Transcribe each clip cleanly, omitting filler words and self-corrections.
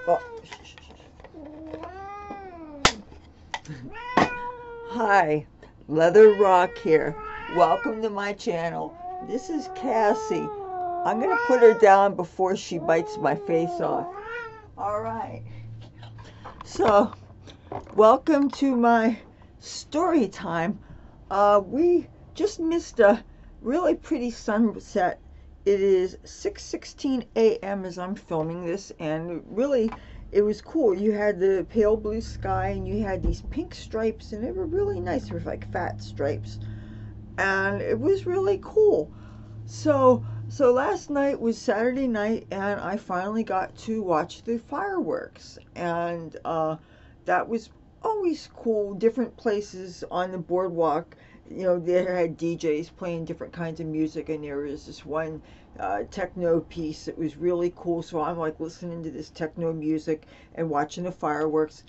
Oh. Hi, Leather Rock here. Welcome to my channel. This is Cassie. I'm gonna put her down before she bites my face off. Alright. So, welcome to my story time. We just missed a really pretty sunset. It is 6:16 a.m. as I'm filming this, and really it was cool. You had the pale blue sky and you had these pink stripes, and they were really nice. They were like fat stripes, and it was really cool. So last night was Saturday night, and I finally got to watch the fireworks, and that was always cool. Different places on the boardwalk, you know, they had DJs playing different kinds of music, and there was this one techno piece that was really cool. So I'm like listening to this techno music and watching the fireworks.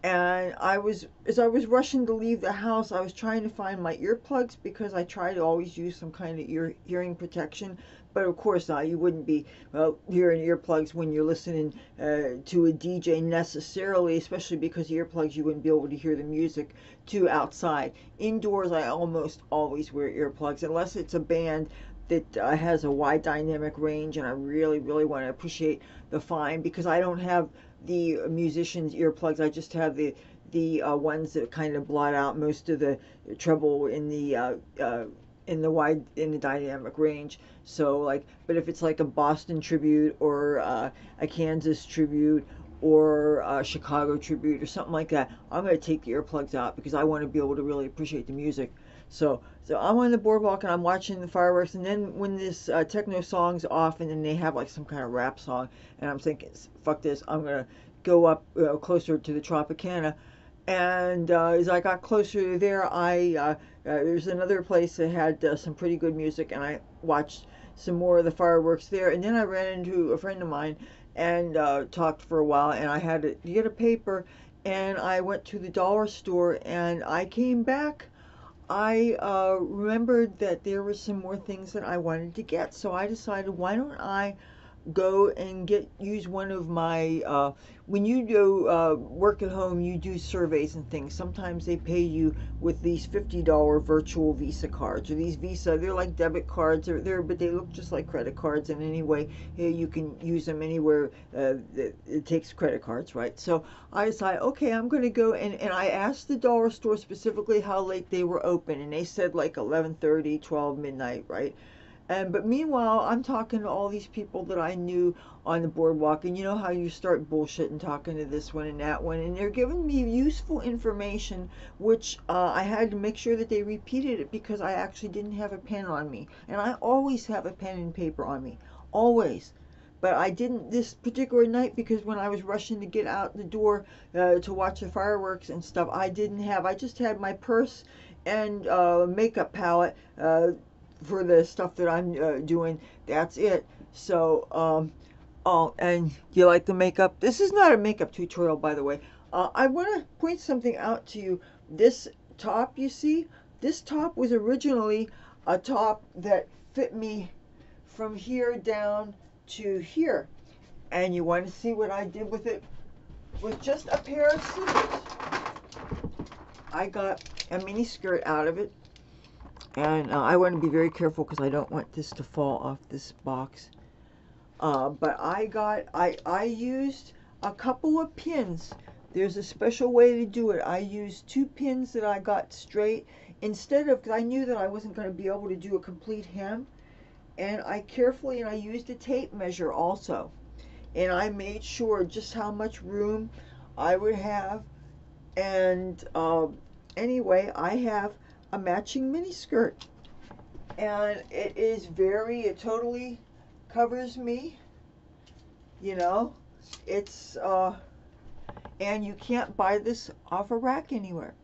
And as I was rushing to leave the house, I was trying to find my earplugs because I try to always use some kind of hearing protection. But of course, you wouldn't be hearing earplugs when you're listening to a DJ necessarily, especially because earplugs you wouldn't be able to hear the music too outside. Indoors, I almost always wear earplugs unless it's a band that has a wide dynamic range, and I really, really want to appreciate the fine because I don't have the musicians' earplugs. I just have the ones that kind of blot out most of the treble in the wide in the dynamic range. So like, but if it's like a Boston tribute or a Kansas tribute or a Chicago tribute or something like that, I'm going to take the earplugs out because I want to be able to really appreciate the music. So I'm on the boardwalk and I'm watching the fireworks, and then when this techno song's off, and then they have like some kind of rap song, and I'm thinking, fuck this, I'm gonna go up closer to the Tropicana. And as I got closer to there, there's another place that had some pretty good music, and I watched some more of the fireworks there. And then I ran into a friend of mine and talked for a while, and I had to get a paper, and I went to the dollar store, and I came back. I remembered that there were some more things that I wanted to get, so I decided, why don't I go and use one of my when you do work at home, you do surveys and things. Sometimes they pay you with these $50 virtual Visa cards, or these Visa, they're like debit cards, but they look just like credit cards. And anyway, you can use them anywhere it takes credit cards, right? So I decided, okay, I'm going to go, and I asked the dollar store specifically how late they were open, and they said like 11:30, 12 midnight, right? But meanwhile, I'm talking to all these people that I knew on the boardwalk, and you know how you start bullshitting, talking to this one and that one, and they're giving me useful information, which I had to make sure that they repeated it because I actually didn't have a pen on me, and I always have a pen and paper on me, always. But I didn't this particular night because when I was rushing to get out the door to watch the fireworks and stuff, I didn't have. I just had my purse and makeup palette. For the stuff that I'm doing. That's it. So, oh, and you like the makeup? This is not a makeup tutorial, by the way. I want to point something out to you. This top, you see, this top was originally a top that fit me from here down to here. And you want to see what I did with it? With just a pair of scissors, I got a mini skirt out of it. And I want to be very careful because I don't want this to fall off this box. But I used a couple of pins. There's a special way to do it. I used 2 pins that I got straight instead of, because I knew that I wasn't going to be able to do a complete hem. And I used a tape measure also. And I made sure just how much room I would have. And anyway, I have a matching mini skirt, and it totally covers me, you know. It's and you can't buy this off a rack anywhere.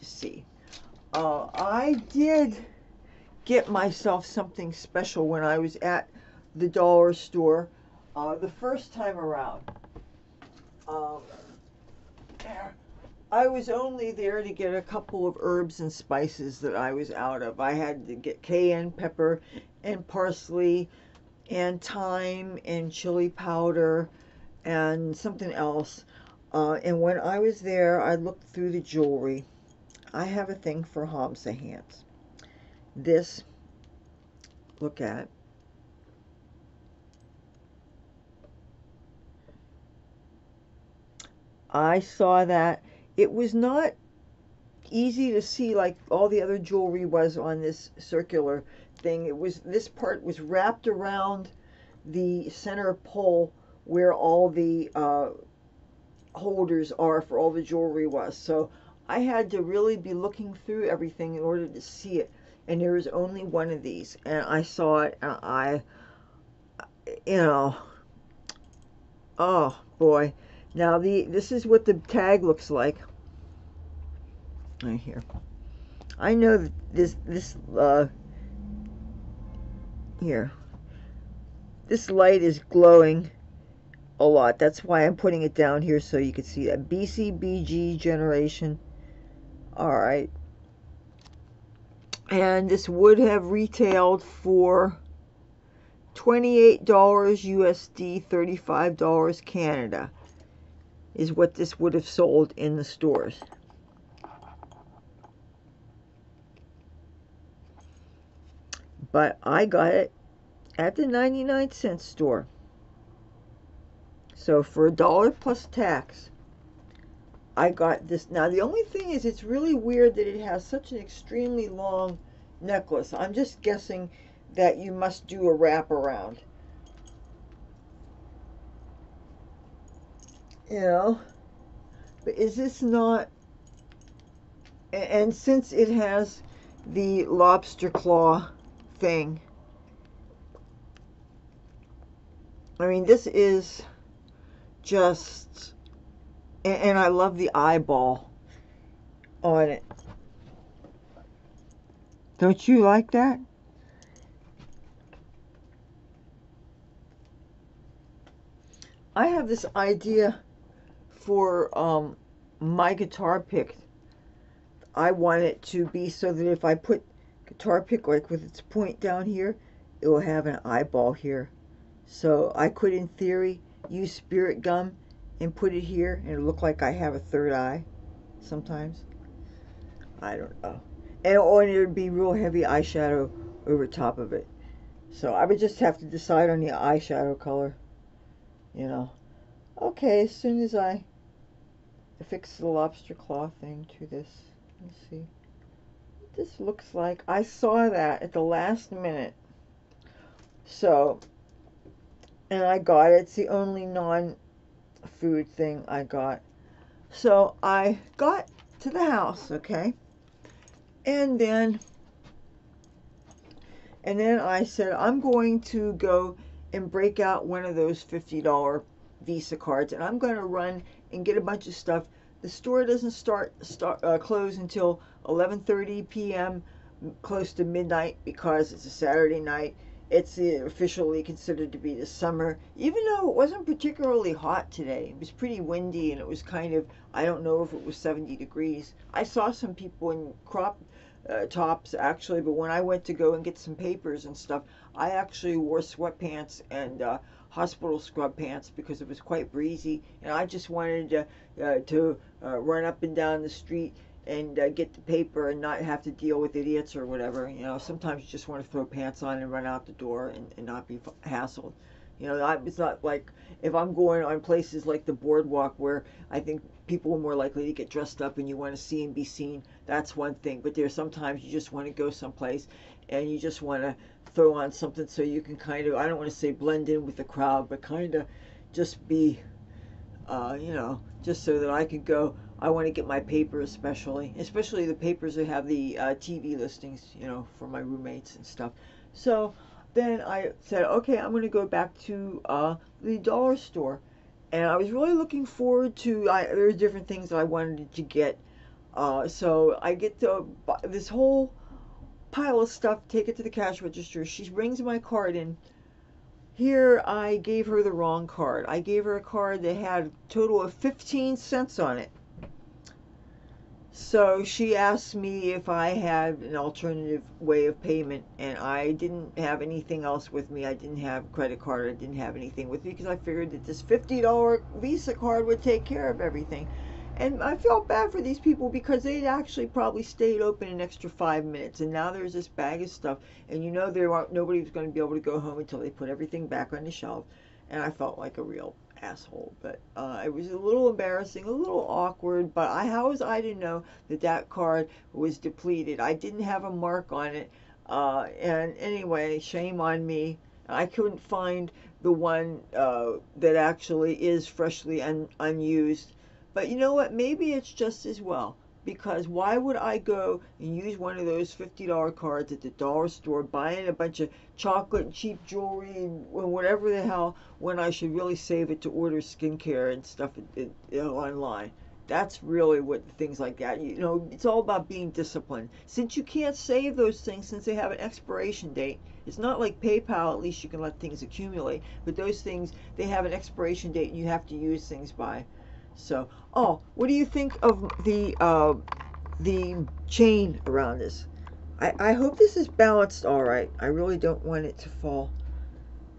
You see, I did get myself something special when I was at the dollar store the first time around. um, I was only there to get a couple of herbs and spices that I was out of. I had to get cayenne pepper and parsley and thyme and chili powder and something else. And when I was there, I looked through the jewelry. I have a thing for Hamsa hands. This, look at it. I saw that. It was not easy to see like all the other jewelry was on this circular thing. It was, this part was wrapped around the center pole where all the holders are for all the jewelry was. So I had to really be looking through everything in order to see it. And there was only one of these, and I saw it, and you know, oh boy. Now this is what the tag looks like. Right here. I know that this here. This light is glowing a lot. That's why I'm putting it down here so you can see that. BCBG generation. Alright. And this would have retailed for $28 USD, $35 Canada is what this would have sold in the stores. But I got it at the 99-cent store. So for $1 plus tax, I got this. Now the only thing is, it's really weird that it has such an extremely long necklace. I'm just guessing that you must do a wraparound. You know? But is this not... And since it has the lobster claw thing, I mean, this is just... And I love the eyeball on it. Don't you like that? I have this idea for my guitar pick. I want it to be so that if I put guitar pick like with its point down here, it will have an eyeball here. So I could, in theory, use spirit gum and put it here, and it'll look like I have a third eye sometimes. I don't know. And it would be real heavy eyeshadow over top of it. So I would just have to decide on the eyeshadow color, you know. Okay, as soon as I affix the lobster claw thing to this, let's see what this looks like. I saw that at the last minute. So, and I got it. It's the only non-food thing I got. So I got to the house, okay? And then I said, I'm going to go and break out one of those $50 Visa cards, and I'm going to run and get a bunch of stuff. The store doesn't close until 11:30 p.m., close to midnight, because it's a Saturday night. It's officially considered to be the summer, even though it wasn't particularly hot today. It was pretty windy, and it was kind of, I don't know if it was 70 degrees. I saw some people in crop tops actually, but when I went to go and get some papers and stuff, I actually wore sweatpants and hospital scrub pants because it was quite breezy, and I just wanted to run up and down the street and get the paper and not have to deal with idiots or whatever. You know, sometimes you just want to throw pants on and run out the door and not be hassled. You know, it's not like if I'm going on places like the boardwalk where I think people are more likely to get dressed up and you want to see and be seen. That's one thing. But there's sometimes you just want to go someplace and you just want to throw on something so you can kind of, I don't want to say blend in with the crowd, but kind of just be, you know, just so that I can go. I want to get my paper, especially the papers that have the TV listings, you know, for my roommates and stuff. So then I said, okay, I'm going to go back to the dollar store. And I was really looking forward to, there were different things that I wanted to get. So I get this whole pile of stuff, take it to the cash register. She brings my card in. Here I gave her the wrong card. I gave her a card that had a total of 15 cents on it. So she asked me if I had an alternative way of payment, and I didn't have anything else with me. I didn't have a credit card. I didn't have anything with me because I figured that this $50 Visa card would take care of everything. And I felt bad for these people because they'd actually probably stayed open an extra 5 minutes, and now there's this bag of stuff, and nobody was going to be able to go home until they put everything back on the shelf, and I felt like a real asshole. But it was a little embarrassing, a little awkward. But how was I to know that that card was depleted? I didn't have a mark on it, and anyway, shame on me. I couldn't find the one that actually is freshly unused. But you know what? Maybe it's just as well. Because why would I go and use one of those $50 cards at the dollar store, buying a bunch of chocolate and cheap jewelry and whatever the hell, when I should really save it to order skincare and stuff online? That's really what things like that. It's all about being disciplined. Since you can't save those things, since they have an expiration date, it's not like PayPal. At least you can let things accumulate. But those things, they have an expiration date, and you have to use things by. So, oh, what do you think of the chain around this? I hope this is balanced all right. I really don't want it to fall.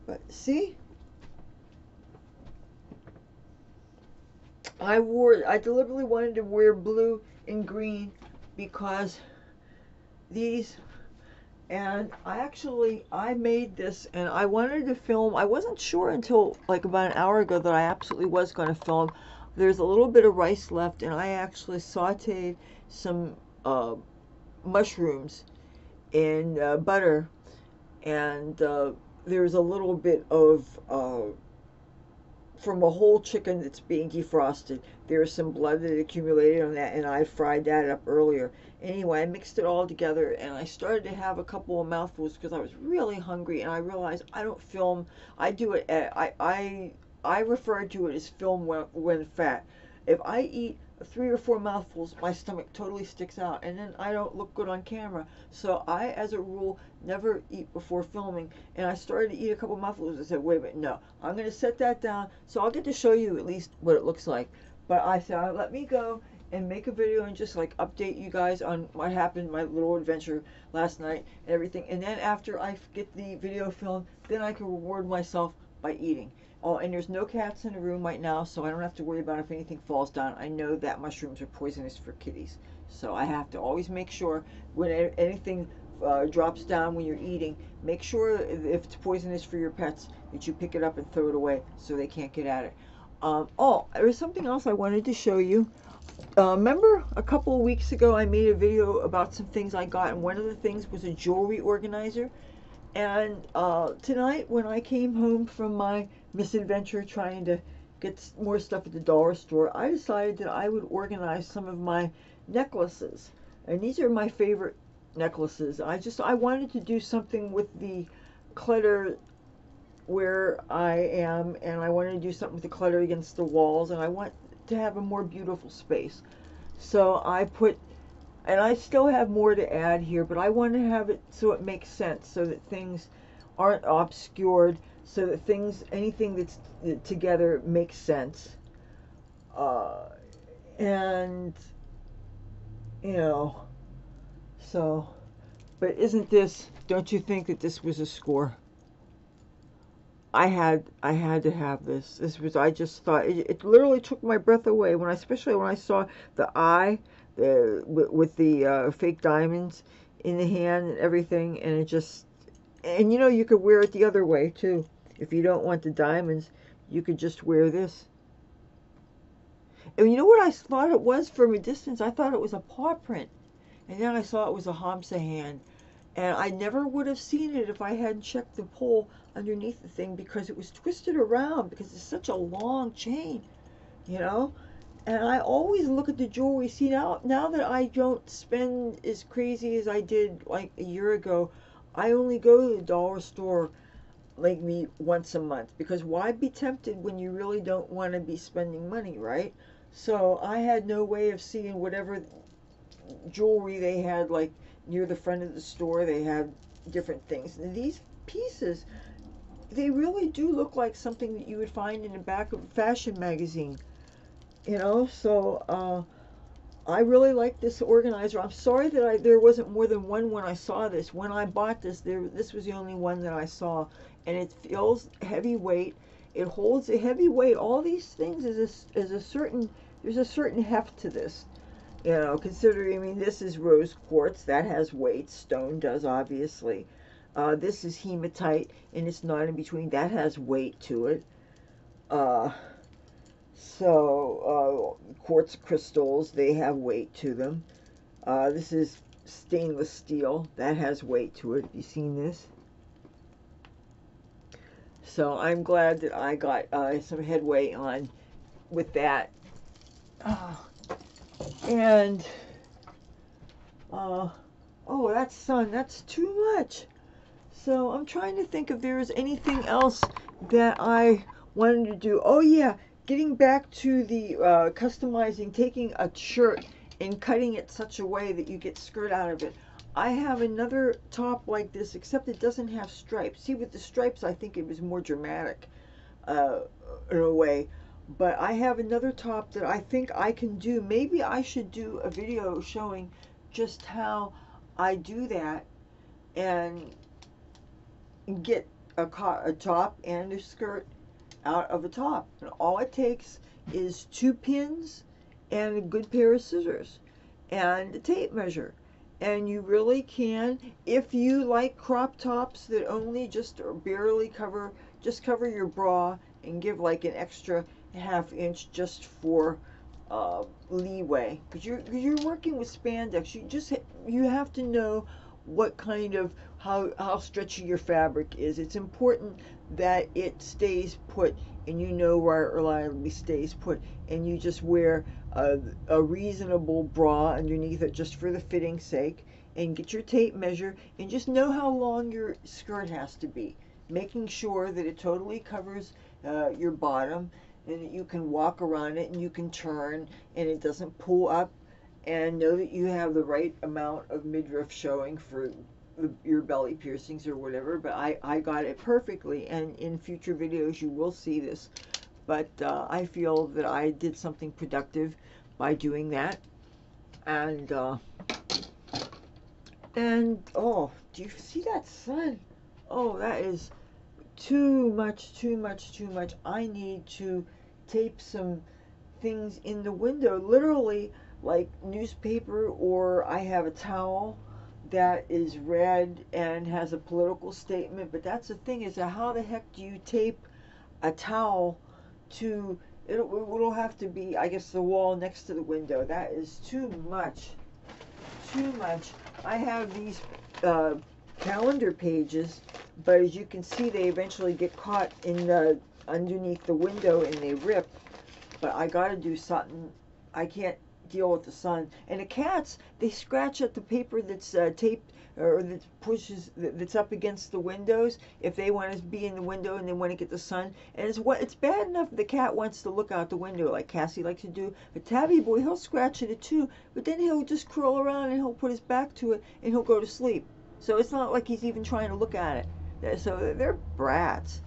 But see, I deliberately wanted to wear blue and green because these, and I made this, and I wanted to film. I wasn't sure until like about an hour ago that I absolutely was going to film. There's a little bit of rice left, and I actually sauteed some mushrooms in butter, and there's a little bit of from a whole chicken that's being defrosted. There's some blood that accumulated on that, and I fried that up earlier. Anyway, I mixed it all together, and I started to have a couple of mouthfuls because I was really hungry, and I realized I don't film. I do it. I refer to it as film when fat. If I eat 3 or 4 mouthfuls, my stomach totally sticks out, and then I don't look good on camera. So I, as a rule, never eat before filming. And I started to eat a couple mouthfuls. I said, wait a minute, no, I'm going to set that down so I'll get to show you at least what it looks like. But I said, let me go and make a video and just like update you guys on what happened, my little adventure last night and everything. And then after I get the video filmed, then I can reward myself by eating. Oh, and there's no cats in the room right now, so I don't have to worry about if anything falls down. I know that mushrooms are poisonous for kitties, so I have to always make sure when anything drops down when you're eating, make sure if it's poisonous for your pets that you pick it up and throw it away so they can't get at it. Oh, there was something else I wanted to show you. Remember a couple of weeks ago I made a video about some things I got, and one of the things was a jewelry organizer. And tonight when I came home from my misadventure trying to get more stuff at the dollar store, I decided that I would organize some of my necklaces. And these are my favorite necklaces. I wanted to do something with the clutter where I am, and I wanted to do something with the clutter against the walls, and I want to have a more beautiful space. So and I still have more to add here, but I want to have it so it makes sense, so that things aren't obscured, so that anything that's together makes sense. And, so, but don't you think that this was a score? I had to have this. I just thought, it literally took my breath away, especially when I saw the eye, with the fake diamonds in the hand and everything, and and you could wear it the other way too. If you don't want the diamonds, you could just wear this. And you know what I thought it was from a distance? I thought it was a paw print, and then I saw it was a Hamsa hand. And I never would have seen it if I hadn't checked the pole underneath the thing, because it was twisted around, because it's such a long chain, you know? And I always look at the jewelry. See, now that I don't spend as crazy as I did like a year ago, I only go to the dollar store like me once a month, because why be tempted when you really don't want to be spending money, right? So I had no way of seeing whatever jewelry they had, like near the front of the store. They had different things. And these pieces, they really do look like something that you would find in the back of a fashion magazine, So I really like this organizer. I'm sorry that there wasn't more than one when I saw this. When I bought this, this was the only one that I saw, and it feels heavyweight. It holds a heavy weight. All these things is a certain, there's a certain heft to this. You know, considering, I mean, this is rose quartz, that has weight. Stone does, obviously. This is hematite, and it's not in between. That has weight to it. Quartz crystals, they have weight to them. This is stainless steel. That has weight to it. Have you seen this? So I'm glad that I got some headway on with that. And, oh, that sun, that's too much. So I'm trying to think if there is anything else that I wanted to do. Oh yeah, getting back to the customizing, taking a shirt and cutting it such a way that you get skirt out of it. I have another top like this, except it doesn't have stripes. See, with the stripes, I think it was more dramatic in a way. But I have another top that I think I can do. Maybe I should do a video showing just how I do that and get a top and a skirt out of a top. And all it takes is 2 pins and a good pair of scissors and a tape measure. And you really can, if you like crop tops that only just barely cover your bra and give like an extra ½ inch just for leeway, because you're working with spandex. You have to know what kind of how stretchy your fabric is. It's important that it stays put, and you know where it reliably stays put, and you just wear a reasonable bra underneath it just for the fitting sake, and get your tape measure and just know how long your skirt has to be, making sure that it totally covers your bottom, and that you can walk around it and you can turn and it doesn't pull up, and know that you have the right amount of midriff showing for your belly piercings or whatever. But I got it perfectly, and in future videos you will see this. But I feel that I did something productive by doing that. And oh, do you see that sun? Oh, that is too much. I need to tape some things in the window, literally, like newspaper, or I have a towel that is red and has a political statement. But that's the thing, is that how the heck do you tape a towel to it'll have to be, I guess, the wall next to the window. That is too much. I have these calendar pages, but as you can see, they eventually get caught in the underneath the window and they rip. But I gotta do something. I can't deal with the sun. And the cats, they scratch at the paper that's taped, or that's up against the windows, if they want to be in the window and they want to get the sun. And it's bad enough if the cat wants to look out the window like Cassie likes to do, but Tabby boy, he'll scratch at it too, but then he'll just curl around and he'll put his back to it and he'll go to sleep. So it's not like he's even trying to look at it. So they're brats.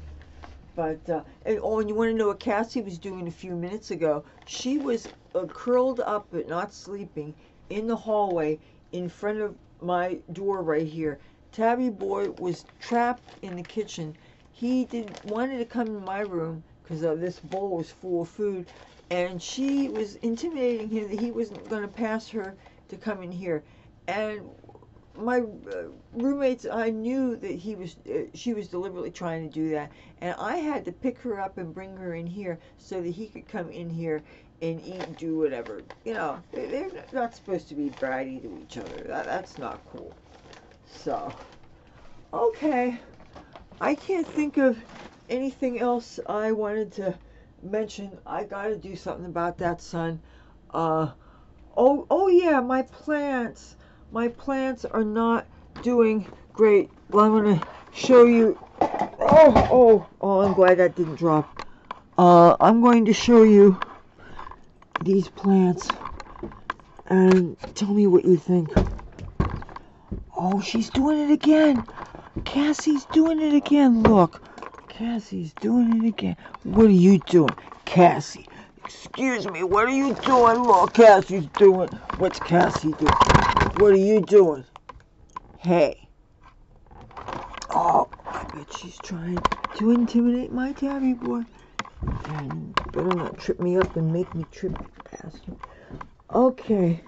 But and you want to know what Cassie was doing a few minutes ago? She was curled up but not sleeping in the hallway in front of my door right here. Tabby boy was trapped in the kitchen. He wanted to come in my room because this bowl was full of food, and she was intimidating him that he wasn't going to pass her to come in here. And my roommates, I knew that she was deliberately trying to do that, and I had to pick her up and bring her in here so that he could come in here and eat and do whatever. You know, they're not supposed to be bratty to each other. That's not cool. So, okay, I can't think of anything else I wanted to mention. I gotta do something about that sun. Oh yeah, my plants are not doing great. Well, I'm gonna show you. Oh, I'm glad that didn't drop. I'm going to show you these plants and tell me what you think. Oh, she's doing it again. Cassie's doing it again. Look, Cassie's doing it again. What are you doing, Cassie? Excuse me, what are you doing? Look, Cassie's doing. What's Cassie doing? What are you doing? Hey. Oh, I bet she's trying to intimidate my tabby boy. And better not trip me up and make me trip, bastard. Okay.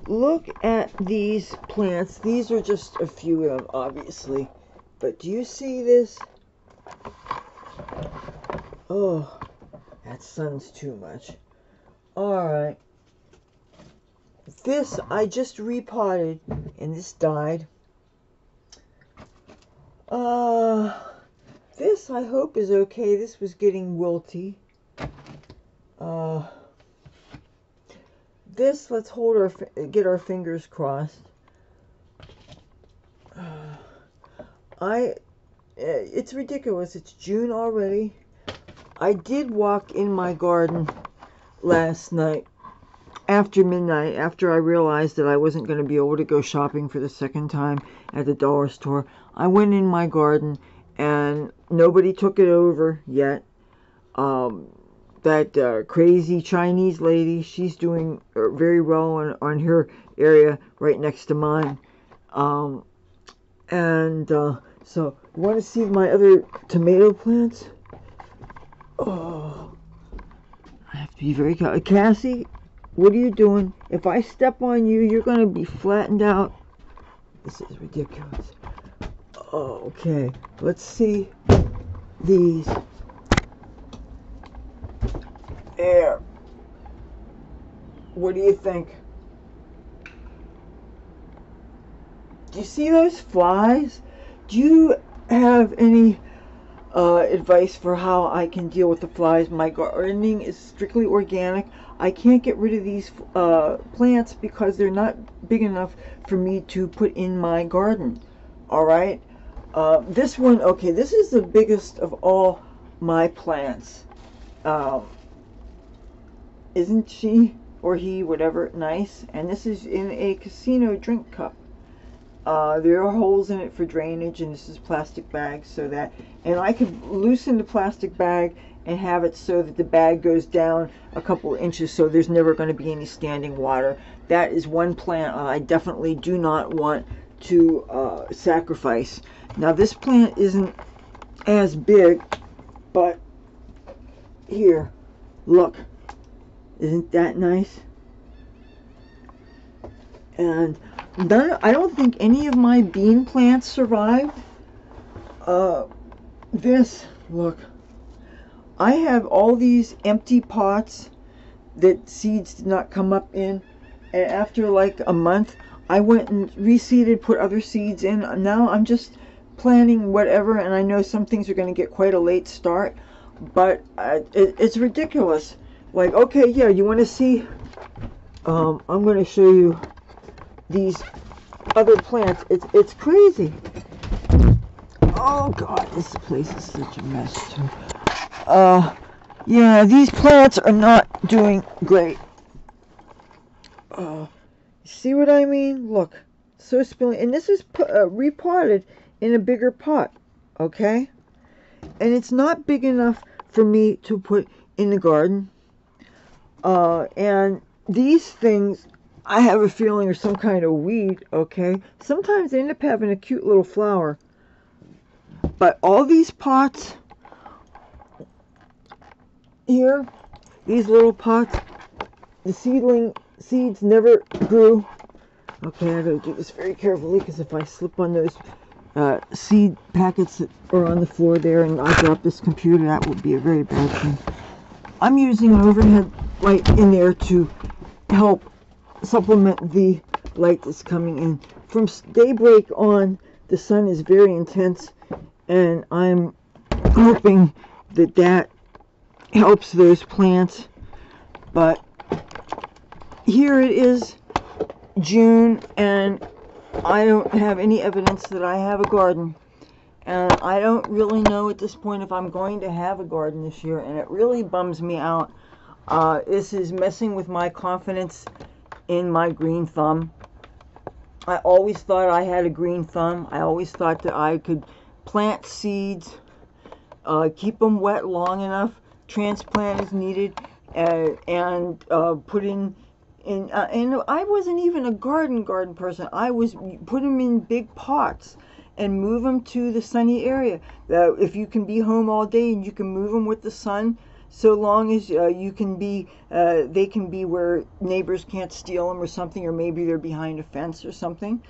Look at these plants. These are just a few of them, obviously. But do you see this? Oh, that sun's too much. Alright. This I just repotted, and this died. This I hope is okay. This was getting wilty. This, let's get our fingers crossed. It's ridiculous. It's June already. I did walk in my garden last night after midnight, after I realized that I wasn't going to be able to go shopping for the second time at the dollar store. I went in my garden and nobody took it over yet. That crazy Chinese lady, she's doing very well on her area right next to mine. So you want to see my other tomato plants? Oh, I have to be very careful. Cassie, what are you doing? If I step on you, you're going to be flattened out. This is ridiculous. Oh, okay, let's see these. There. What do you think? Do you see those flies? Do you have any advice for how I can deal with the flies? My gardening is strictly organic. I can't get rid of these plants because they're not big enough for me to put in my garden. Alright? This one, okay, this is the biggest of all my plants. Isn't she, or he, whatever, nice? And this is in a casino drink cup. There are holes in it for drainage, and this is plastic bags so that, and I could loosen the plastic bag and have it so that the bag goes down a couple of inches so there's never going to be any standing water. That is one plant I definitely do not want to sacrifice. Now this plant isn't as big, but here, look, isn't that nice? And I don't think any of my bean plants survived. This, look, I have all these empty pots that seeds did not come up in, and after like a month I went and reseeded, put other seeds in. Now I'm just planting whatever, and I know some things are going to get quite a late start, but it's ridiculous. Like, okay, yeah, you want to see? I'm going to show you these other plants. It's crazy. Oh God, this place is such a mess too. Yeah, these plants are not doing great. See what I mean? Look, so spilling, and this is repotted in a bigger pot, okay? And it's not big enough for me to put in the garden. And these things, I have a feeling, are some kind of weed, okay? Sometimes they end up having a cute little flower. But all these pots here, these little pots, the seeds never grew. Okay, I gotta do this very carefully because if I slip on those seed packets that are on the floor there and I drop this computer, that would be a very bad thing. I'm using an overhead light in there to help supplement the light that's coming in. From daybreak on, the sun is very intense, and I'm hoping that that helps those plants. But here it is, June, and I don't have any evidence that I have a garden. And I don't really know at this point if I'm going to have a garden this year, and it really bums me out. This is messing with my confidence in my green thumb. I always thought I had a green thumb. I always thought that I could plant seeds, keep them wet long enough, transplant as needed, and put in. And I wasn't even a garden person. I was put them in big pots and move them to the sunny area. If you can be home all day and you can move them with the sun, so long as you can be, they can be where neighbors can't steal them or something, or maybe they're behind a fence or something.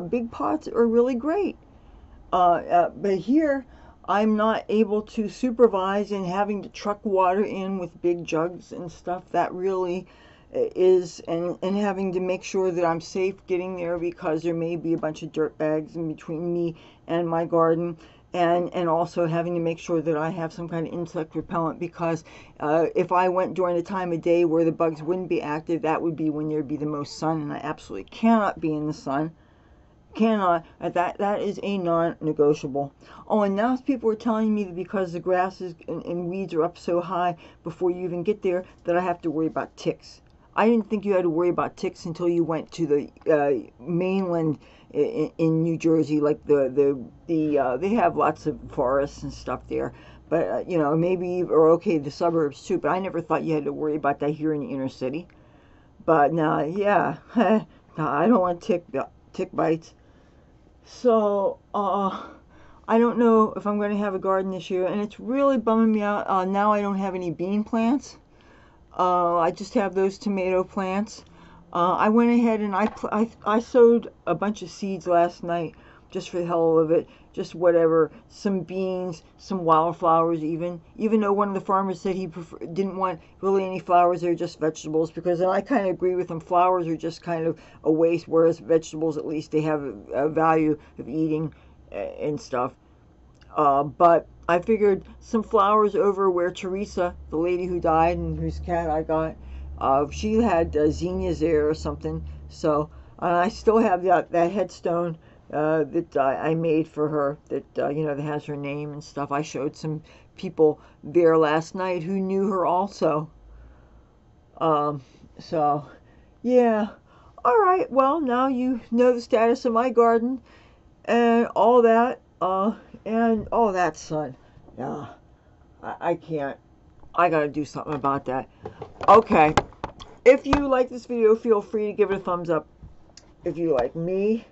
Big pots are really great. But here, I'm not able to supervise, and having to truck water in with big jugs and stuff, that really is, and having to make sure that I'm safe getting there, because there may be a bunch of dirt bags in between me and my garden, and also having to make sure that I have some kind of insect repellent, because if I went during a time of day where the bugs wouldn't be active, that would be when there'd be the most sun, and I absolutely cannot be in the sun. Cannot. That is a non-negotiable. Oh, and now people are telling me that because the grasses and weeds are up so high before you even get there, that I have to worry about ticks. I didn't think you had to worry about ticks until you went to the mainland in New Jersey. Like they have lots of forests and stuff there. But you know, maybe, or okay, the suburbs too. But I never thought you had to worry about that here in the inner city. But now, yeah, no, I don't want tick bites. So, I don't know if I'm going to have a garden this year, and it's really bumming me out. Now I don't have any bean plants. I just have those tomato plants. I went ahead and I sowed a bunch of seeds last night, just for the hell of it. Just whatever, some beans, some wildflowers even. Even though one of the farmers said he didn't want really any flowers, they're just vegetables. Because, and I kind of agree with him, flowers are just kind of a waste, whereas vegetables, at least they have a value of eating and stuff. But I figured some flowers over where Teresa, the lady who died and whose cat I got, she had zinnias there or something. So I still have that headstone that I made for her, that you know, that has her name and stuff. I showed some people there last night who knew her also. So yeah. All right. Well, now you know the status of my garden and all that. And oh, that sun. Yeah, I can't. I gotta do something about that. Okay. If you like this video, feel free to give it a thumbs up. If you like me,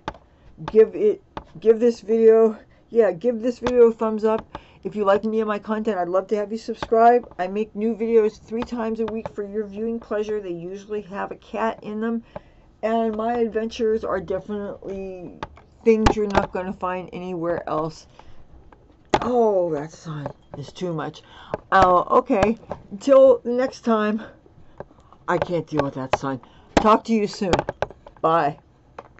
give this video a thumbs up. If you like me and my content, I'd love to have you subscribe. I make new videos 3 times a week for your viewing pleasure. They usually have a cat in them, and my adventures are definitely things you're not going to find anywhere else. Oh, that sun is too much. Okay, until the next time. I can't deal with that sun. Talk to you soon. Bye.